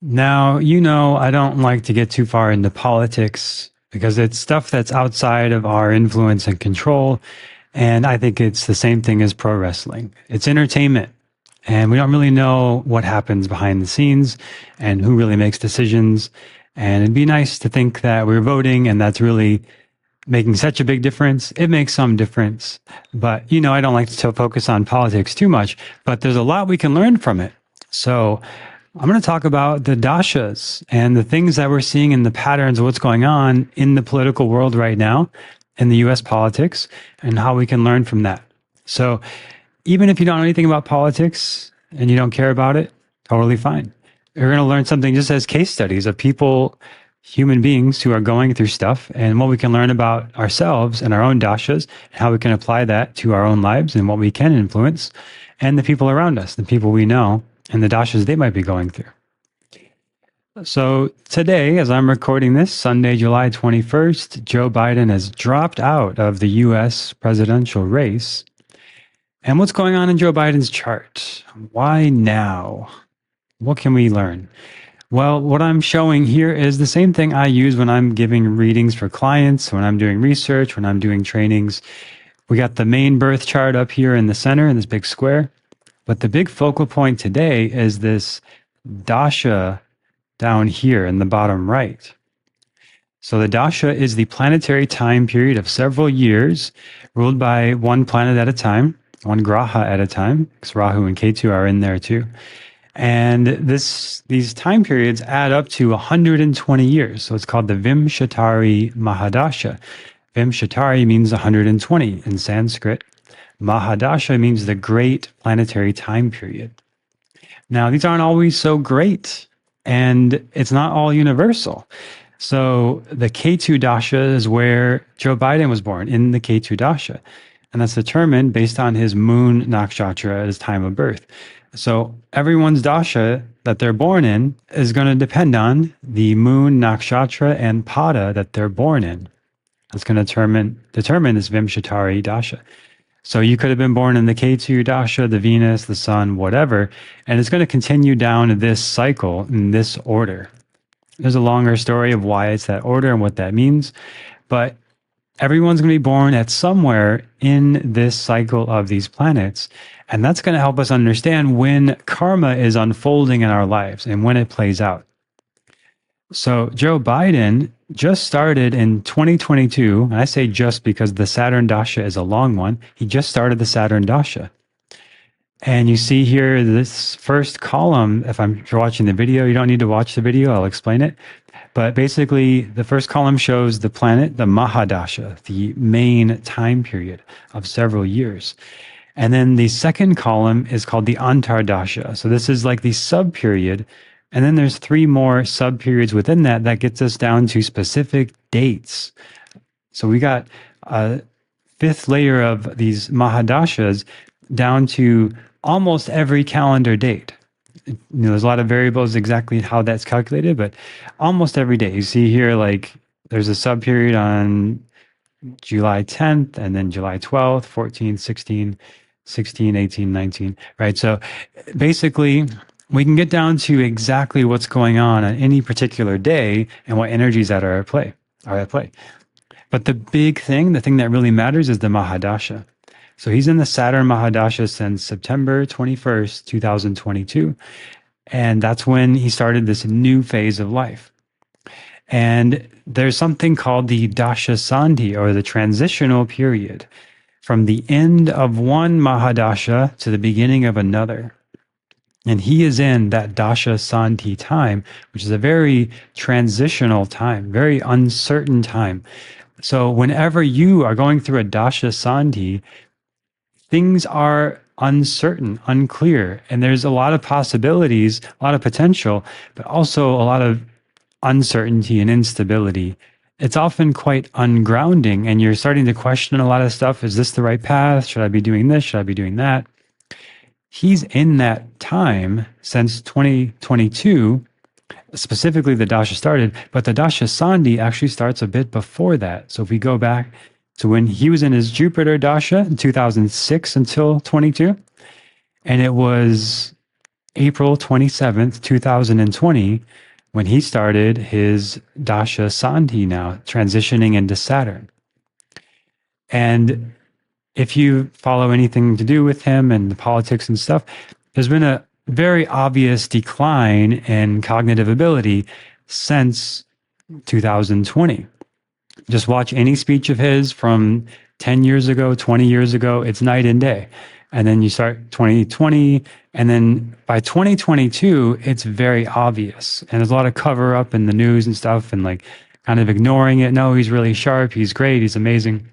Now, you know, I don't like to get too far into politics because it's stuff that's outside of our influence and control. And I think it's the same thing as pro wrestling. It's entertainment. And we don't really know what happens behind the scenes and who really makes decisions. And it'd be nice to think that we're voting and that's really making such a big difference. It makes some difference. But, you know, I don't like to focus on politics too much, but there's a lot we can learn from it. So I'm going to talk about the dashas and the things that we're seeing in the patterns of what's going on in the political world right now, in the US politics, and how we can learn from that. So even if you don't know anything about politics and you don't care about it, totally fine. You're going to learn something just as case studies of people, human beings who are going through stuff and what we can learn about ourselves and our own dashas and how we can apply that to our own lives and what we can influence and the people around us, the people we know and the dashas they might be going through. So today, as I'm recording this, Sunday, July 21st, Joe Biden has dropped out of the US presidential race. And what's going on in Joe Biden's chart? Why now? What can we learn? Well, what I'm showing here is the same thing I use when I'm giving readings for clients, when I'm doing research, when I'm doing trainings. We got the main birth chart up here in the center in this big square. But the big focal point today is this dasha down here in the bottom right. So the dasha is the planetary time period of several years ruled by one planet at a time, one graha at a time, because Rahu and Ketu are in there too. And these time periods add up to 120 years. So it's called the Vimshatari Mahadasha. Vimshatari means 120 in Sanskrit. Mahadasha means the great planetary time period. Now, these aren't always so great, and it's not all universal. So the Ketu Dasha is where Joe Biden was born, in the Ketu Dasha. And that's determined based on his moon nakshatra at his time of birth. So everyone's dasha that they're born in is going to depend on the moon nakshatra and pada that they're born in. That's going to determine this Vimshatari Dasha. So you could have been born in the Ketu Dasha, the Venus, the Sun, whatever, and it's going to continue down this cycle in this order. There's a longer story of why it's that order and what that means, but everyone's going to be born at somewhere in this cycle of these planets. And that's going to help us understand when karma is unfolding in our lives and when it plays out. So Joe Biden just started in 2022. And I say just because the Saturn Dasha is a long one. He just started the Saturn Dasha. And you see here this first column, if you're watching the video, you don't need to watch the video, I'll explain it. But basically, the first column shows the planet, the Mahadasha, the main time period of several years. And then the second column is called the antardasha. So this is like the sub-period. And then there's three more sub-periods within that that gets us down to specific dates. So we got a fifth layer of these Mahadashas down to almost every calendar date. You know, there's a lot of variables exactly how that's calculated, but almost every day. You see here, like there's a sub period on July 10th and then July 12th, 14, 16, 16, 18, 19, right? So basically, we can get down to exactly what's going on any particular day and what energies that are at play. But the big thing, the thing that really matters is the Mahadasha. So he's in the Saturn Mahadasha since September 21st, 2022. And that's when he started this new phase of life. And there's something called the Dasha Sandhi, or the transitional period, from the end of one Mahadasha to the beginning of another. And he is in that Dasha Sandhi time, which is a very transitional time, very uncertain time. So whenever you are going through a Dasha Sandhi, things are uncertain, unclear, and there's a lot of possibilities, a lot of potential, but also a lot of uncertainty and instability. It's often quite ungrounding, and you're starting to question a lot of stuff. Is this the right path? Should I be doing this? Should I be doing that? He's in that time since 2022. Specifically, the Dasha started, but the Dasha Sandhi actually starts a bit before that. So if we go back to when he was in his Jupiter Dasha in 2006 until 22, and it was April 27th, 2020, when he started his Dasha Sandhi now, transitioning into Saturn. And if you follow anything to do with him and the politics and stuff, there's been a very obvious decline in cognitive ability since 2020. Just watch any speech of his from 10 years ago, 20 years ago, it's night and day. And then you start 2020, and then by 2022, it's very obvious. And there's a lot of cover up in the news and stuff and like kind of ignoring it. No, he's really sharp. He's great. He's amazing.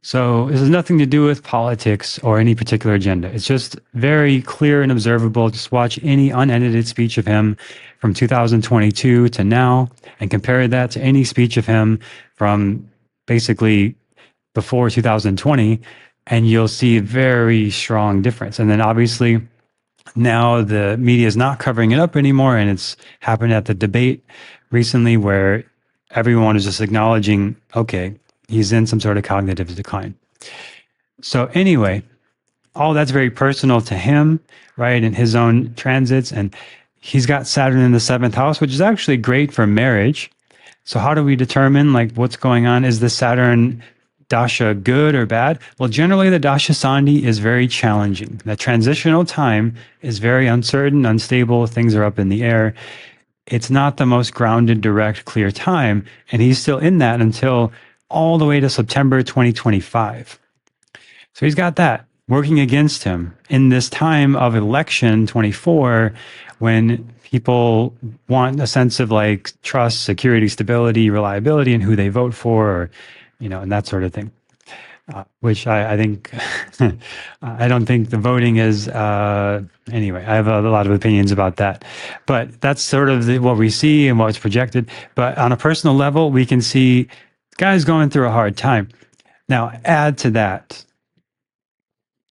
So this has nothing to do with politics or any particular agenda. It's just very clear and observable. Just watch any unedited speech of him from 2022 to now and compare that to any speech of him from basically before 2020, and you'll see a very strong difference. And then obviously now the media is not covering it up anymore, and it's happened at the debate recently where everyone is just acknowledging, okay, he's in some sort of cognitive decline. So anyway, all that's very personal to him, right? In his own transits. And he's got Saturn in the seventh house, which is actually great for marriage. So how do we determine like what's going on? Is the Saturn dasha good or bad? Well, generally the Dasha Sandhi is very challenging. The transitional time is very uncertain, unstable. Things are up in the air. It's not the most grounded, direct, clear time. And he's still in that until all the way to September 2025. So he's got that working against him in this time of election 24, when people want a sense of like trust, security, stability, reliability in who they vote for, or, and that sort of thing. Which I think, I don't think the voting is, anyway, I have a lot of opinions about that. But that's sort of what we see and what's projected. But on a personal level, we can see the guy's going through a hard time. Now, add to that,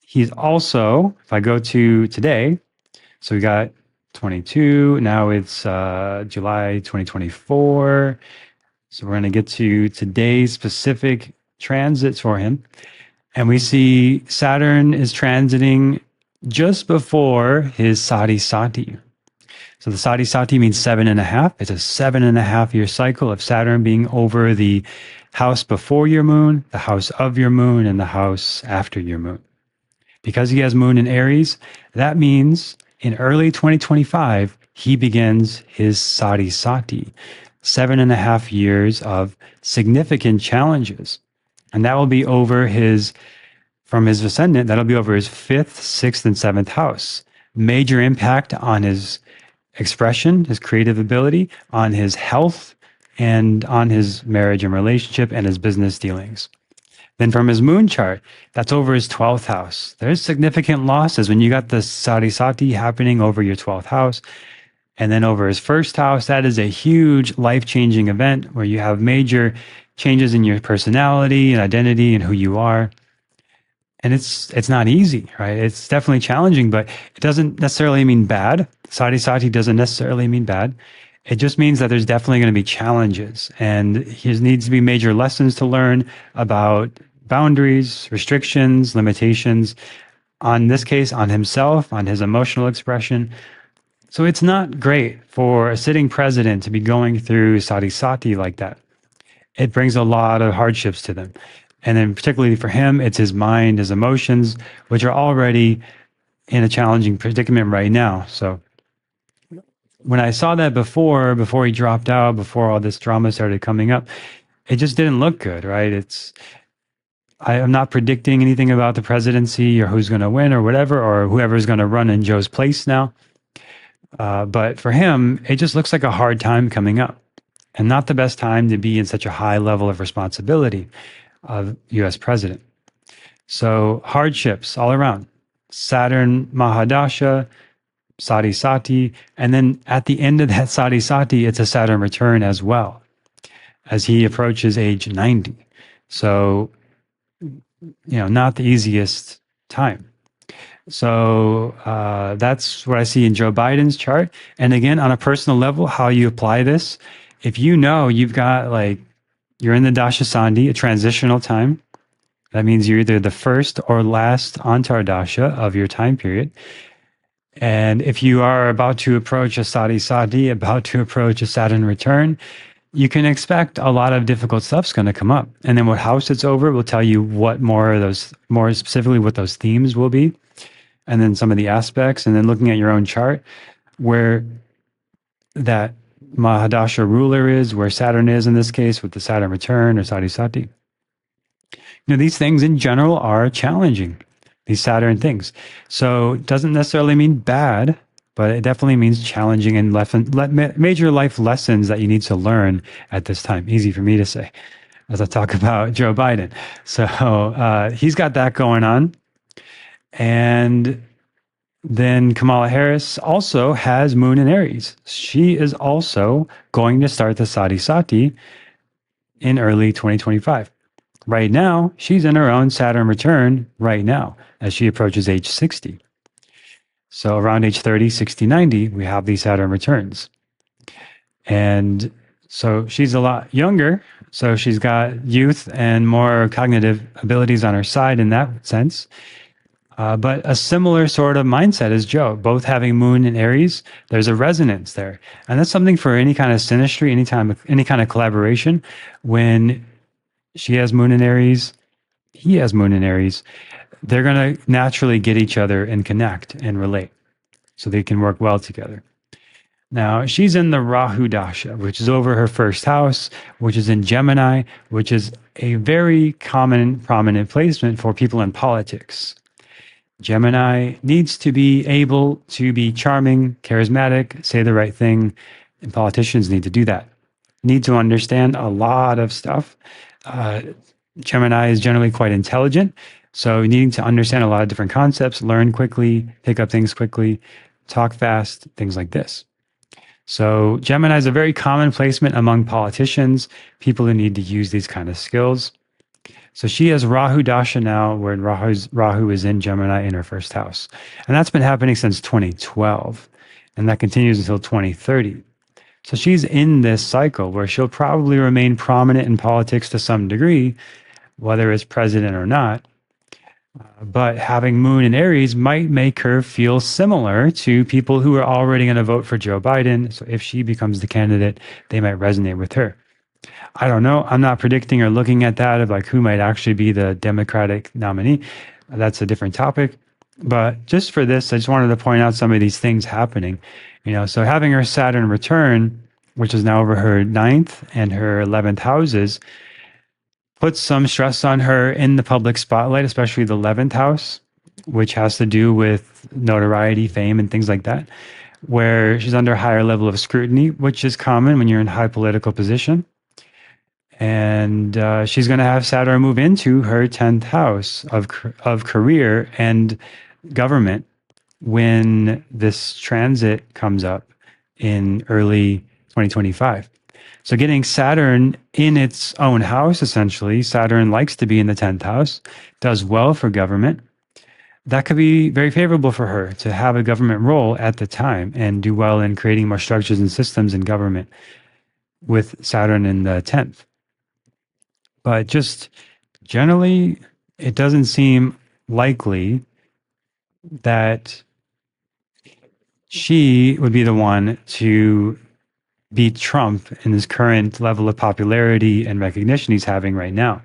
he's also, if I go to today, so we got 22, now it's July 2024. So we're going to get to today's specific transits for him. And we see Saturn is transiting just before his Sadi Sati. So the Sadi Sati means 7.5. It's a 7.5 year cycle of Saturn being over the house before your moon, the house of your moon, and the house after your moon. Because he has moon in Aries, that means in early 2025, he begins his Sadi Sati, 7.5 years of significant challenges. And that will be over from his ascendant, that'll be over his 5th, 6th, and 7th house. Major impact on his expression, his creative ability, on his health, and on his marriage and relationship and his business dealings. Then from his moon chart, that's over his 12th house. There's significant losses when you got the Sadi Sati happening over your 12th house. And then over his first house, that is a huge life-changing event where you have major changes in your personality and identity and who you are. And it's not easy, right? It's definitely challenging, but it doesn't necessarily mean bad. Sadi Sati doesn't necessarily mean bad. It just means that there's definitely going to be challenges, and there needs to be major lessons to learn about boundaries, restrictions, limitations, on this case, on himself, on his emotional expression. So it's not great for a sitting president to be going through Sadi Sati like that. It brings a lot of hardships to them. And then particularly for him, it's his mind, his emotions, which are already in a challenging predicament right now. So when I saw that before he dropped out, before all this drama started coming up, it just didn't look good, right? I'm not predicting anything about the presidency or who's going to win or whatever, or whoever's going to run in Joe's place now. But for him, it just looks like a hard time coming up, and not the best time to be in such a high level of responsibility of US president. So hardships all around. Saturn, Mahadasha, Sadi Sati, and then at the end of that Sadi Sati, it's a Saturn return as well, as he approaches age 90. So, not the easiest time. So that's what I see in Joe Biden's chart. And again, on a personal level, how you apply this, if you know you've got you're in the Dasha Sandhi, a transitional time, that means you're either the first or last antardasha of your time period. And if you are about to approach a Sadi, about to approach a Saturn return, you can expect a lot of difficult stuff's going to come up. And then what house it's over will tell you what more of those, more specifically, what those themes will be. And then some of the aspects. And then looking at your own chart, where that Mahadasha ruler is, where Saturn is in this case, with the Saturn return or Sati. These things in general are challenging, these Saturn things. So it doesn't necessarily mean bad, but it definitely means challenging and major life lessons that you need to learn at this time. Easy for me to say as I talk about Joe Biden. So he's got that going on. And then Kamala Harris also has Moon in Aries. She is also going to start the Sati in early 2025. Right now, she's in her own Saturn return right now as she approaches age 60. So around age 30, 60, 90, we have these Saturn returns. And so she's a lot younger. So she's got youth and more cognitive abilities on her side in that sense. But a similar sort of mindset as Joe, both having Moon in Aries, there's a resonance there. And that's something for any kind of synastry, any kind of collaboration. When she has Moon in Aries, he has Moon in Aries, they're going to naturally get each other and connect and relate so they can work well together. Now, she's in the Rahu Dasha, which is over her first house, which is in Gemini, which is a very common, prominent placement for people in politics. Gemini needs to be able to be charming, charismatic, say the right thing, and politicians need to do that. Need to understand a lot of stuff. Gemini is generally quite intelligent, so needing to understand a lot of different concepts, learn quickly, pick up things quickly, talk fast, things like this. So Gemini is a very common placement among politicians, people who need to use these kind of skills. So she has Rahu Dasha now, where Rahu is in Gemini in her first house. And that's been happening since 2012. And that continues until 2030. So she's in this cycle where she'll probably remain prominent in politics to some degree, whether it's president or not. But having Moon in Aries might make her feel similar to people who are already going to vote for Joe Biden. So if she becomes the candidate, they might resonate with her. I don't know. I'm not predicting or looking at that of like who might actually be the Democratic nominee. That's a different topic. But just for this, I just wanted to point out some of these things happening. So having her Saturn return, which is now over her 9th and her 11th houses, puts some stress on her in the public spotlight, especially the 11th house, which has to do with notoriety, fame, and things like that, where she's under a higher level of scrutiny, which is common when you're in a high political position. And she's going to have Saturn move into her 10th house of career and government when this transit comes up in early 2025. So getting Saturn in its own house, essentially, Saturn likes to be in the 10th house, does well for government. That could be very favorable for her to have a government role at the time and do well in creating more structures and systems in government with Saturn in the 10th. But just generally, it doesn't seem likely that she would be the one to beat Trump in his current level of popularity and recognition he's having right now,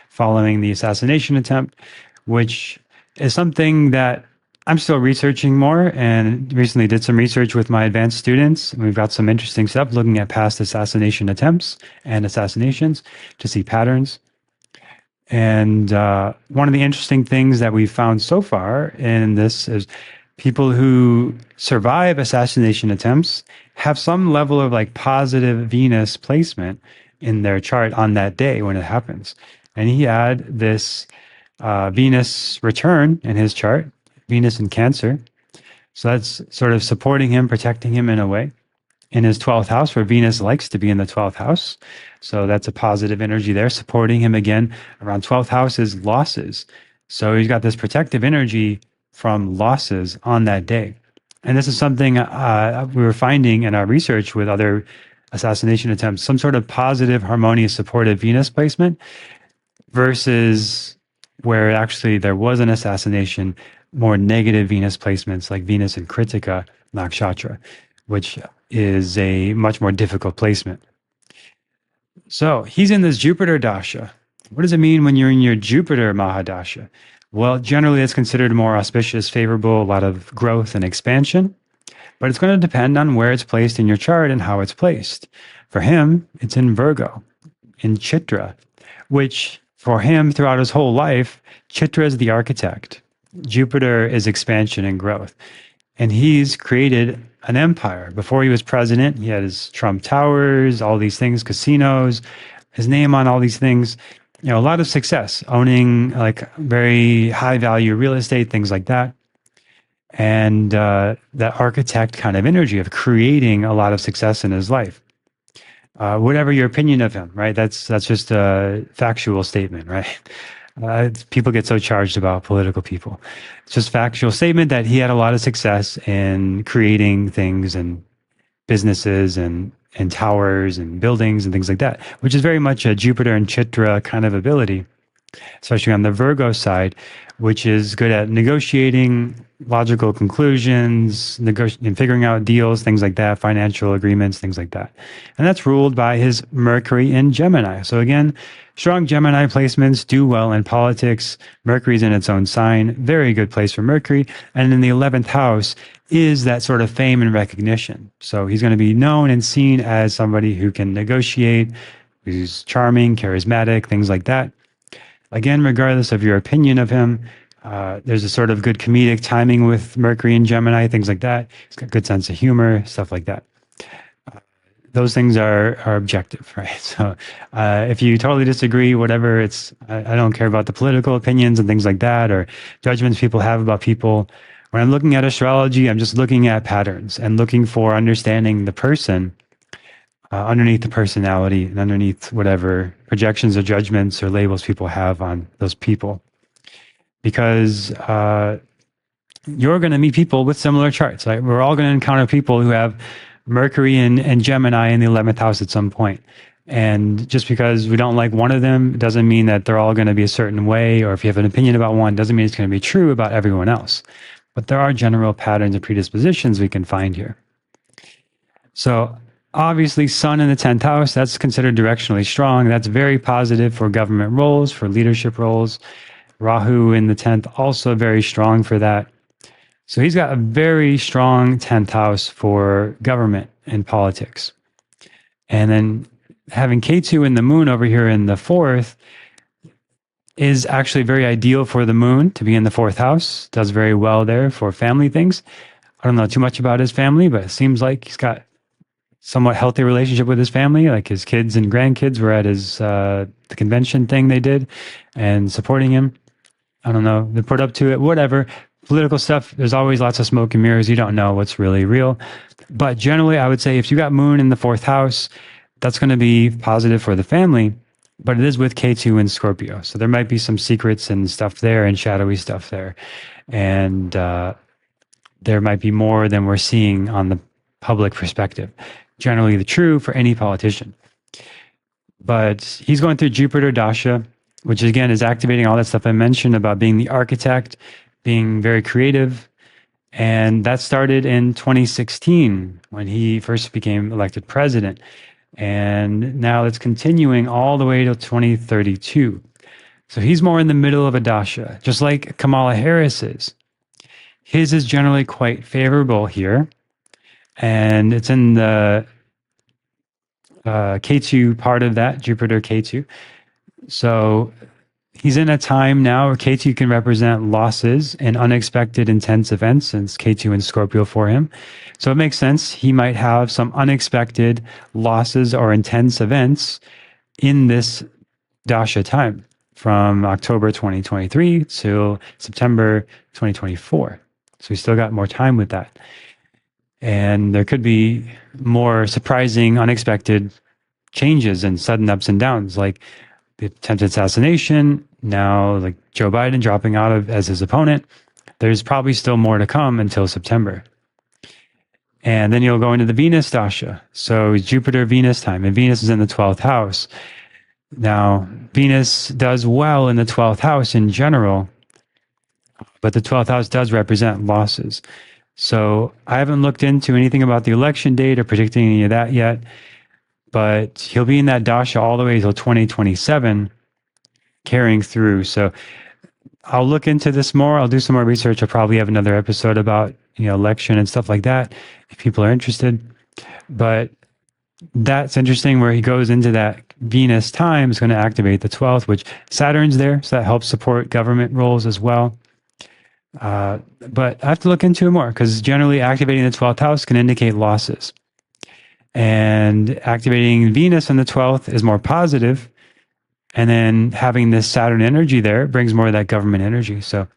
following the assassination attempt, which is something that I'm still researching more and recently did some research with my advanced students. We've got some interesting stuff looking at past assassination attempts and assassinations to see patterns. And one of the interesting things that we've found so far in this is people who survive assassination attempts have some level of like positive Venus placement in their chart on that day when it happens. And he had this Venus return in his chart, Venus in Cancer. So that's sort of supporting him, protecting him in a way. In his 12th house, where Venus likes to be in the 12th house. So that's a positive energy there, supporting him again. Around 12th house is losses. So he's got this protective energy from losses on that day. And this is something we were finding in our research with other assassination attempts, some sort of positive, harmonious, supportive Venus placement versus where actually there was an assassination, more negative Venus placements like Venus in Kritika nakshatra, which is a much more difficult placement. So he's in this Jupiter dasha. What does it mean when you're in your Jupiter Mahadasha? Well, generally it's considered more auspicious, favorable, a lot of growth and expansion, but it's going to depend on where it's placed in your chart and how it's placed. For him, it's in Virgo, in Chitra, which for him throughout his whole life, Chitra is the architect. Jupiter is expansion and growth. And he's created an empire. Before he was president, he had his Trump Towers, all these things, casinos, his name on all these things. A lot of success, owning like very high value real estate, things like that. And that architect kind of energy of creating a lot of success in his life. Whatever your opinion of him, right? That's just a factual statement, right? People get so charged about political people. It's just factual statement that he had a lot of success in creating things and businesses and towers and buildings and things like that, which is very much a Jupiter and Chitra kind of ability, especially on the Virgo side, which is good at negotiating logical conclusions, and figuring out deals, things like that, financial agreements, things like that. And that's ruled by his Mercury in Gemini. So again, strong Gemini placements do well in politics. Mercury's in its own sign, very good place for Mercury. And in the 11th house is that sort of fame and recognition. So he's going to be known and seen as somebody who can negotiate, who's charming, charismatic, things like that. Again, regardless of your opinion of him, there's a sort of good comedic timing with Mercury and Gemini, things like that. He's got a good sense of humor, stuff like that. Those things are objective, right? So if you totally disagree, whatever, I don't care about the political opinions and things like that, or judgments people have about people. When I'm looking at astrology, I'm just looking at patterns and looking for understanding the person underneath the personality and underneath whatever projections or judgments or labels people have on those people. Because you're going to meet people with similar charts. Right? We're all going to encounter people who have Mercury and Gemini in the 11th house at some point. And just because we don't like one of them doesn't mean that they're all going to be a certain way, or if you have an opinion about one, doesn't mean it's going to be true about everyone else. But there are general patterns and predispositions we can find here. So obviously, Sun in the 10th house, that's considered directionally strong. That's very positive for government roles, for leadership roles. Rahu in the 10th, also very strong for that. So he's got a very strong 10th house for government and politics. And then having Ketu in the moon over here in the 4th is actually very ideal for the moon to be in the 4th house. Does very well there for family things. I don't know too much about his family, but it seems like he's got somewhat healthy relationship with his family. Like his kids and grandkids were at his the convention thing they did and supporting him. I don't know. They put up to it, whatever. Political stuff, there's always lots of smoke and mirrors. You don't know what's really real. But generally, I would say if you got moon in the 4th house, that's going to be positive for the family. But it is with Ketu and Scorpio. So there might be some secrets and stuff there and shadowy stuff there. And there might be more than we're seeing on the public perspective. Generally the true for any politician. But he's going through Jupiter Dasha, which again is activating all that stuff I mentioned about being the architect, being very creative. And that started in 2016 when he first became elected president. And now it's continuing all the way to 2032. So he's more in the middle of a dasha, just like Kamala Harris is. His is generally quite favorable here. And it's in the Ketu part of that, Jupiter Ketu. So he's in a time now where Ketu can represent losses and unexpected intense events, since Ketu and Scorpio for him. So it makes sense. He might have some unexpected losses or intense events in this Dasha time from October 2023 till September 2024. So we still got more time with that. And there could be more surprising, unexpected changes and sudden ups and downs, like the attempted assassination, now like Joe Biden dropping out of as his opponent. There's probably still more to come until September. And then you'll go into the Venus Dasha. So Jupiter, Venus time, and Venus is in the 12th house. Now, Venus does well in the 12th house in general. but the 12th house does represent losses. So I haven't looked into anything about the election date or predicting any of that yet, but he'll be in that dasha all the way till 2027, carrying through. So I'll look into this more. I'll do some more research. I'll probably have another episode about election and stuff like that if people are interested. But that's interesting where he goes into that Venus time is going to activate the 12th, which Saturn's there. So that helps support government roles as well. But I have to look into it more because generally activating the 12th house can indicate losses. And activating Venus on the 12th is more positive. And then having this Saturn energy there brings more of that government energy. So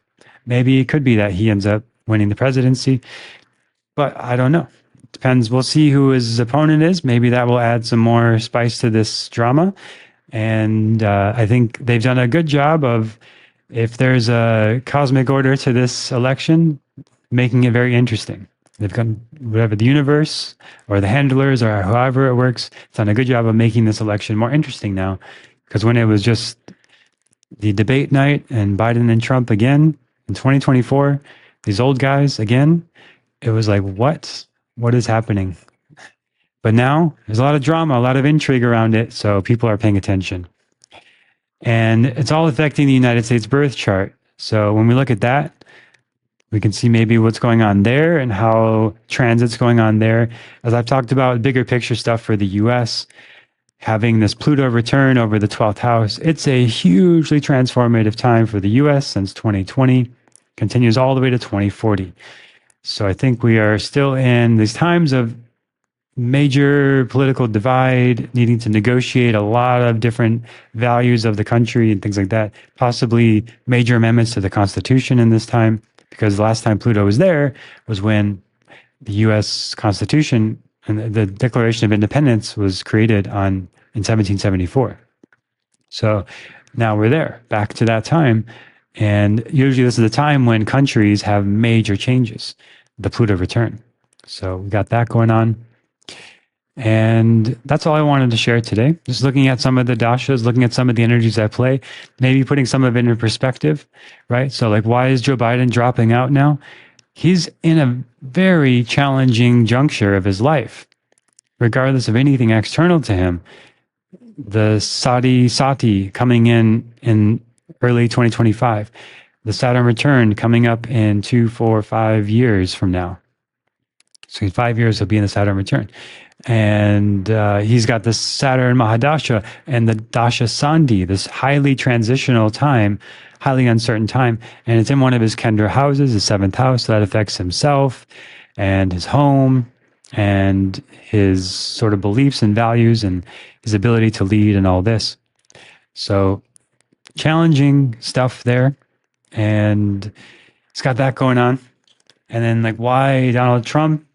maybe it could be that he ends up winning the presidency, but I don't know. Depends. We'll see who his opponent is. Maybe that will add some more spice to this drama. And I think they've done a good job of, if there's a cosmic order to this election, making it very interesting. They've got whatever the universe or the handlers or however it works, it's done a good job of making this election more interesting now. Because when it was just the debate night and Biden and Trump again in 2024, these old guys again, it was like, what? What is happening? But now there's a lot of drama, a lot of intrigue around it. So people are paying attention. And it's all affecting the United States birth chart. So when we look at that, we can see maybe what's going on there and how transit's going on there. As I've talked about, bigger picture stuff for the US, having this Pluto return over the 12th house, it's a hugely transformative time for the US since 2020, continues all the way to 2040. So I think we are still in these times of major political divide, needing to negotiate a lot of different values of the country and things like that, possibly major amendments to the Constitution in this time, because the last time Pluto was there was when the US Constitution and the Declaration of Independence was created in 1774. So now we're there, back to that time. And usually this is the time when countries have major changes, the Pluto return. So we got that going on. And that's all I wanted to share today. Just looking at some of the dashas, looking at some of the energies at play, maybe putting some of it in perspective, right? So like, why is Joe Biden dropping out now? He's in a very challenging juncture of his life, regardless of anything external to him. The Sati coming in early 2025, the Saturn return coming up in 2, 4, 5 years from now. So in 5 years, he'll be in the Saturn return. And he's got the Saturn Mahadasha and the Dasha Sandhi, this highly transitional time, highly uncertain time. And it's in one of his Kendra houses, his 7th house. So that affects himself and his home and his sort of beliefs and values and his ability to lead and all this. So challenging stuff there. And it's got that going on. And then like, why Donald Trump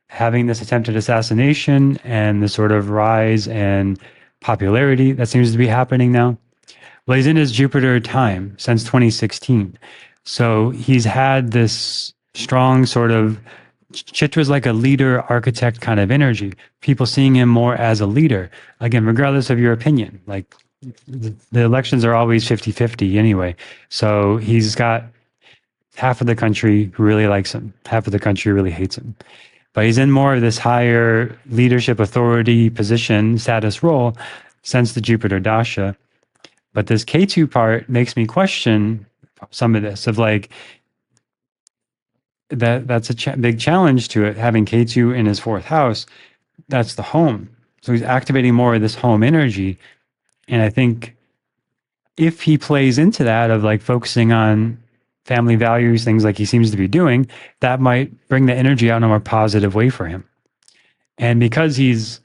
having this attempted assassination and the sort of rise and popularity that seems to be happening now? Well, he's in his Jupiter time since 2016. So he's had this strong sort of, Chitra's like a leader, architect kind of energy. People seeing him more as a leader. Again, regardless of your opinion, like the elections are always 50-50 anyway. So he's got half of the country who really likes him, half of the country really hates him. But he's in more of this higher leadership, authority, position, status role since the Jupiter Dasha. But this Ketu part makes me question some of this, of like, that's a big challenge to it, having Ketu in his 4th house. That's the home. So he's activating more of this home energy. And I think if he plays into that of like focusing on family values, things like he seems to be doing, that might bring the energy out in a more positive way for him. And because he's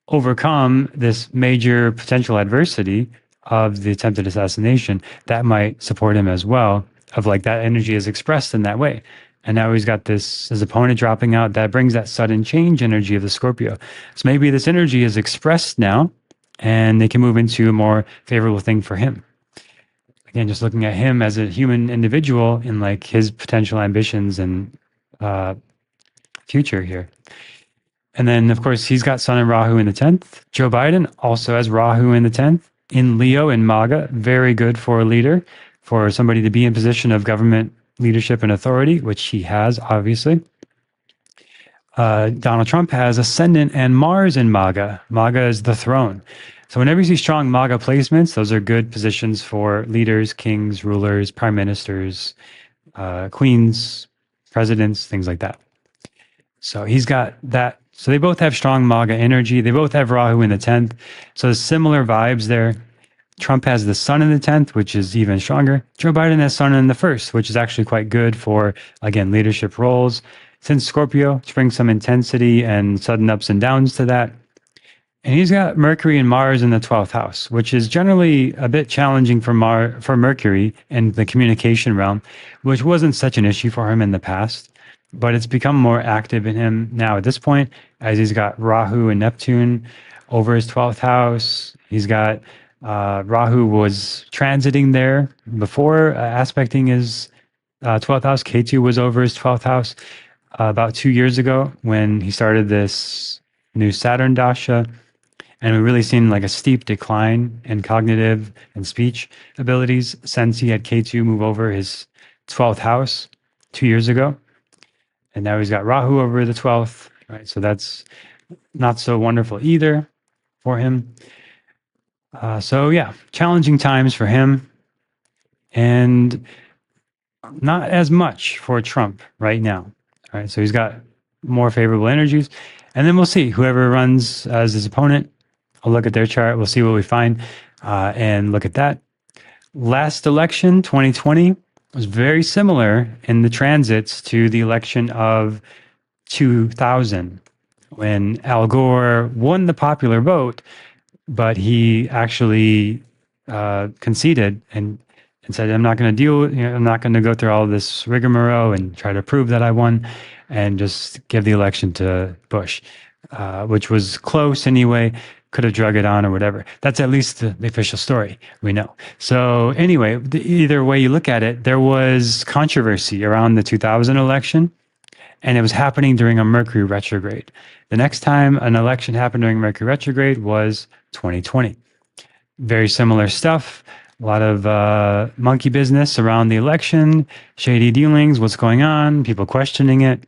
overcome this major potential adversity of the attempted assassination, that might support him as well, of like that energy is expressed in that way. And now he's got his opponent dropping out, that brings that sudden change energy of the Scorpio. So maybe this energy is expressed now and they can move into a more favorable thing for him. Again, just looking at him as a human individual in like his potential ambitions and future here. And then, of course, he's got Sun and Rahu in the 10th. Joe Biden also has Rahu in the 10th. In Leo and Maga, very good for a leader, for somebody to be in position of government leadership and authority, which he has, obviously. Donald Trump has ascendant and Mars in MAGA. MAGA is the throne. So whenever you see strong MAGA placements, those are good positions for leaders, kings, rulers, prime ministers, queens, presidents, things like that. So he's got that. So they both have strong MAGA energy. They both have Rahu in the 10th. So similar vibes there. Trump has the sun in the 10th, which is even stronger. Joe Biden has sun in the 1st, which is actually quite good for, again, leadership roles. Since Scorpio, to bring some intensity and sudden ups and downs to that. And he's got Mercury and Mars in the 12th house, which is generally a bit challenging for Mercury and the communication realm, which wasn't such an issue for him in the past. But it's become more active in him now at this point, as he's got Rahu and Neptune over his 12th house. He's got Rahu was transiting there before, aspecting his 12th house. Ketu was over his 12th house about 2 years ago when he started this new Saturn Dasha. And we've really seen like a steep decline in cognitive and speech abilities since he had Ketu move over his 12th house 2 years ago. And now he's got Rahu over the 12th, right? So that's not so wonderful either for him. So yeah, challenging times for him. And not as much for Trump right now. All right, so he's got more favorable energies. And then we'll see whoever runs as his opponent. I'll look at their chart. We'll see what we find and look at that. Last election, 2020, was very similar in the transits to the election of 2000 when Al Gore won the popular vote, but he actually conceded and said, I'm not going to deal with, I'm not going to go through all this rigmarole and try to prove that I won and just give the election to Bush, which was close anyway. Could have drug it on or whatever. That's at least the official story we know. So anyway, either way you look at it, there was controversy around the 2000 election, and it was happening during a Mercury retrograde. The next time an election happened during Mercury retrograde was 2020. Very similar stuff. A lot of monkey business around the election, shady dealings, what's going on, people questioning it.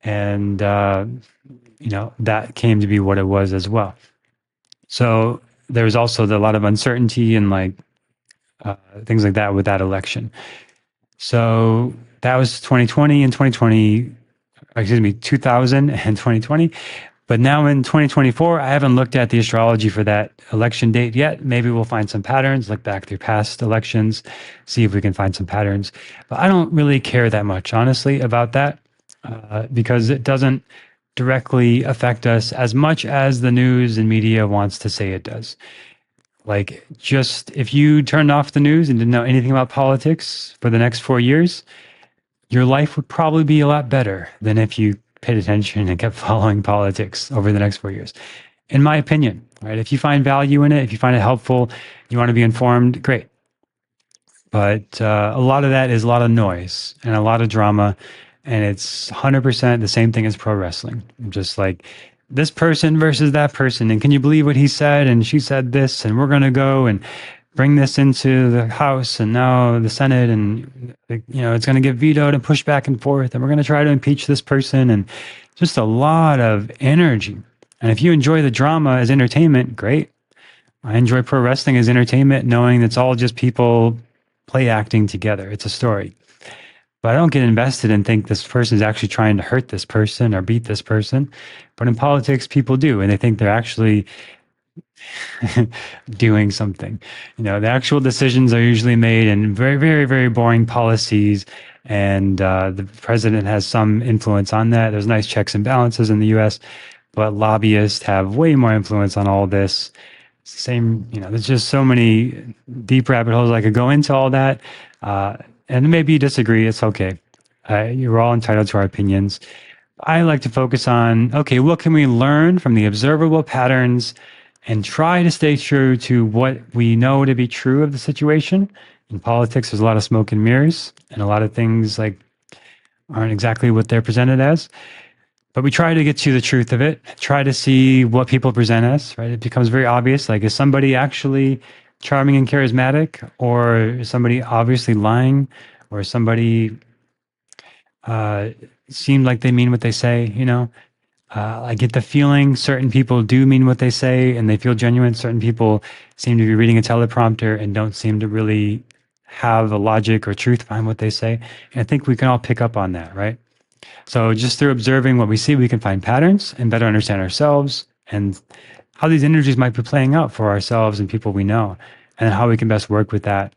And, that came to be what it was as well. So there was also a lot of uncertainty and things like that with that election. So that was 2020 and 2020, 2000 and 2020. But now in 2024, I haven't looked at the astrology for that election date yet. Maybe we'll find some patterns, look back through past elections, see if we can find some patterns. But I don't really care that much, honestly, about that because it doesn't directly affect us as much as the news and media wants to say it does. Like, just if you turned off the news and didn't know anything about politics for the next 4 years, your life would probably be a lot better than if you paid attention and kept following politics over the next 4 years. In my opinion, right? If you find value in it, if you find it helpful, you want to be informed, great. But a lot of that is a lot of noise and a lot of drama. And it's 100% the same thing as pro wrestling. Just like this person versus that person. And can you believe what he said? And she said this, and we're going to go and bring this into the House and now the Senate. And, it's going to get vetoed and pushed back and forth. And we're going to try to impeach this person. And just a lot of energy. And if you enjoy the drama as entertainment, great. I enjoy pro wrestling as entertainment, knowing it's all just people play acting together. It's a story. But I don't get invested and think this person is actually trying to hurt this person or beat this person. But in politics, people do, and they think they're actually doing something. The actual decisions are usually made in very, very, very boring policies, and the president has some influence on that. There's nice checks and balances in the U.S., but lobbyists have way more influence on all this. Same, there's just so many deep rabbit holes I could go into all that. And maybe you disagree, it's okay. You're all entitled to our opinions. I like to focus on, okay, what can we learn from the observable patterns and try to stay true to what we know to be true of the situation. In politics, there's a lot of smoke and mirrors, and a lot of things aren't exactly what they're presented as. But we try to get to the truth of it, try to see what people present us, right? It becomes very obvious, is somebody actually charming and charismatic, or is somebody obviously lying, or somebody seemed like they mean what they say, I get the feeling certain people do mean what they say and they feel genuine. Certain people seem to be reading a teleprompter and don't seem to really have a logic or truth behind what they say. And I think we can all pick up on that, right? So just through observing what we see, we can find patterns and better understand ourselves and how these energies might be playing out for ourselves and people we know, and how we can best work with that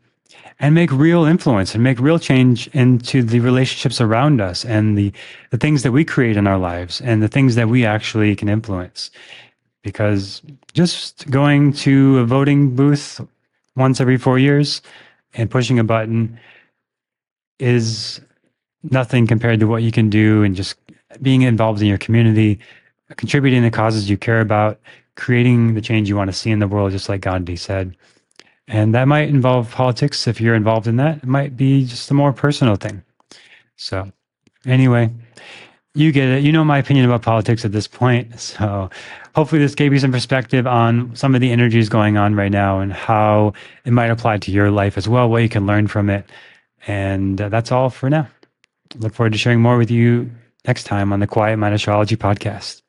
and make real influence and make real change into the relationships around us and the things that we create in our lives and the things that we actually can influence. Because just going to a voting booth once every 4 years and pushing a button is nothing compared to what you can do and just being involved in your community, contributing to causes you care about, creating the change you want to see in the world, just like Gandhi said. And that might involve politics if you're involved in that. It might be just a more personal thing. So, anyway, you get it. You know my opinion about politics at this point. So, hopefully, this gave you some perspective on some of the energies going on right now and how it might apply to your life as well, what you can learn from it. And that's all for now. Look forward to sharing more with you next time on the Quiet Mind Astrology podcast.